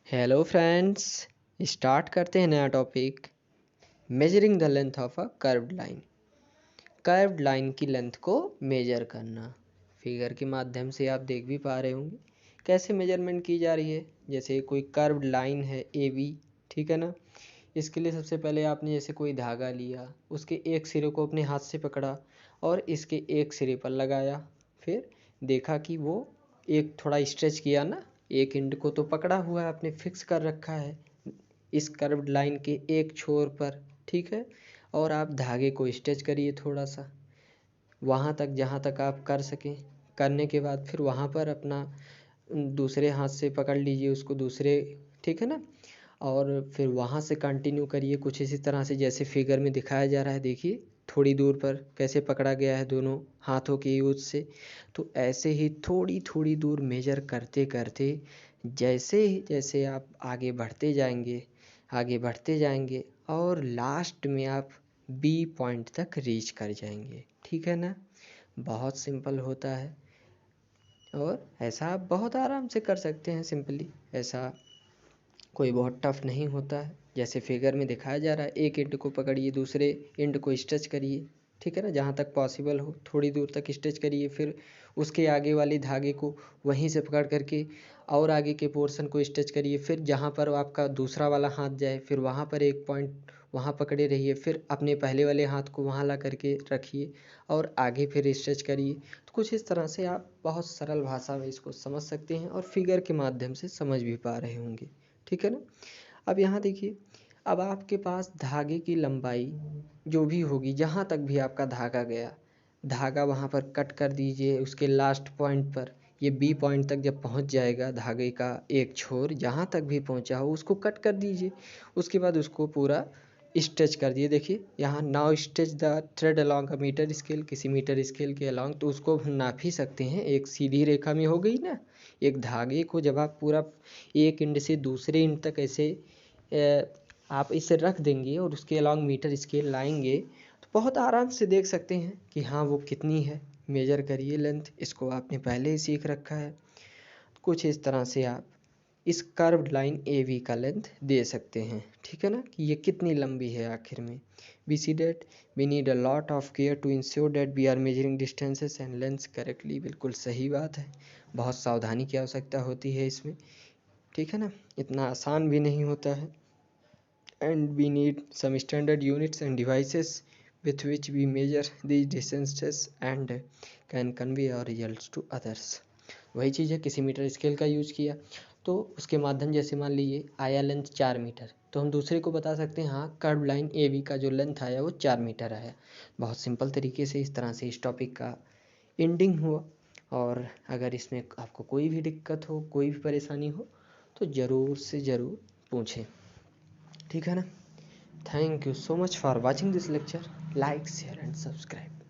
Hello friends, start करते हैं नया topic. Measuring the length of a curved line. Curved line की length को मेजर करना। फिगर के माध्यम से आप देख भी पा रहे होंगे कैसे मेजरमेंट की जा रही है। जैसे कोई कर्व्ड लाइन है ए बी, ठीक है ना। इसके लिए सबसे पहले आपने जैसे कोई धागा लिया, उसके एक सिरे को अपने हाथ से पकड़ा और इसके एक सिरे पर लगाया। फिर देखा कि वो एक थोड़ा स्ट्रेच किया ना, एक एंड को तो पकड़ा हुआ है, आपने फिक्स कर रखा है इस कर्व्ड लाइन के एक छोर पर, ठीक है। और आप धागे को स्ट्रेच करिए थोड़ा सा वहाँ तक जहाँ तक आप कर सकें। करने के बाद फिर वहाँ पर अपना दूसरे हाथ से पकड़ लीजिए उसको दूसरे, ठीक है ना। और फिर वहाँ से कंटिन्यू करिए कुछ इसी तरह से जैसे फिगर में दिखाया जा रहा है। देखिए थोड़ी दूर पर कैसे पकड़ा गया है दोनों हाथों के यूज से। तो ऐसे ही थोड़ी थोड़ी दूर मेजर करते करते जैसे जैसे आप आगे बढ़ते जाएंगे और लास्ट में आप बी पॉइंट तक रीच कर जाएंगे, ठीक है ना। बहुत सिंपल होता है और ऐसा आप बहुत आराम से कर सकते हैं सिंपली। ऐसा कोई बहुत टफ नहीं होता है। जैसे फिगर में दिखाया जा रहा है, एक एंड को पकड़िए दूसरे एंड को स्ट्रेच करिए, ठीक है ना, जहाँ तक पॉसिबल हो थोड़ी दूर तक स्ट्रेच करिए। फिर उसके आगे वाली धागे को वहीं से पकड़ करके और आगे के पोर्शन को स्ट्रेच करिए। फिर जहाँ पर आपका दूसरा वाला हाथ जाए फिर वहाँ पर एक पॉइंट वहाँ पकड़े रहिए। फिर अपने पहले वाले हाथ को वहाँ ला करके रखिए और आगे फिर स्ट्रेच करिए। तो कुछ इस तरह से आप बहुत सरल भाषा में इसको समझ सकते हैं और फिगर के माध्यम से समझ भी पा रहे होंगे, ठीक है ना। अब यहाँ देखिए, अब आपके पास धागे की लंबाई जो भी होगी, जहाँ तक भी आपका धागा गया, धागा वहाँ पर कट कर दीजिए उसके लास्ट पॉइंट पर। ये बी पॉइंट तक जब पहुँच जाएगा धागे का एक छोर जहाँ तक भी पहुँचा हो उसको कट कर दीजिए। उसके बाद उसको पूरा स्ट्रेच कर दिए। देखिए यहाँ now stretch the thread along a metre scale, किसी मीटर स्केल के अलॉन्ग, तो उसको हम नाप ही सकते हैं। एक सीधी रेखा में हो गई ना। एक धागे को जब आप पूरा एक एंड से दूसरे एंड तक ऐसे आप इसे रख देंगे और उसके अलॉन्ग मीटर स्केल लाएंगे तो बहुत आराम से देख सकते हैं कि हाँ वो कितनी है। मेजर करिए लेंथ, इसको आपने पहले ही सीख रखा है। कुछ इस तरह से आप इस कर्व्ड लाइन ए वी का लेंथ दे सकते हैं, ठीक है ना, कि ये कितनी लंबी है आखिर में। We see that we need a lot of care to ensure that we are measuring distances and lengths correctly. बिल्कुल सही बात है, बहुत सावधानी की आवश्यकता होती है इसमें, ठीक है ना। इतना आसान भी नहीं होता है। And we need some standard units and devices with which we measure these distances and can convey our results to others। वही चीज़ है, किसी मीटर स्केल का यूज किया तो उसके माध्यम, जैसे मान लीजिए आया लेंथ 4 मीटर, तो हम दूसरे को बता सकते हैं हाँ कर्व लाइन ए बी का जो लेंथ आया वो 4 मीटर आया। बहुत सिंपल तरीके से इस तरह से इस टॉपिक का एंडिंग हुआ। और अगर इसमें आपको कोई भी दिक्कत हो, कोई भी परेशानी हो तो ज़रूर से ज़रूर पूछें, ठीक है ना। Thank you so much for watching this lecture. Like, share and subscribe.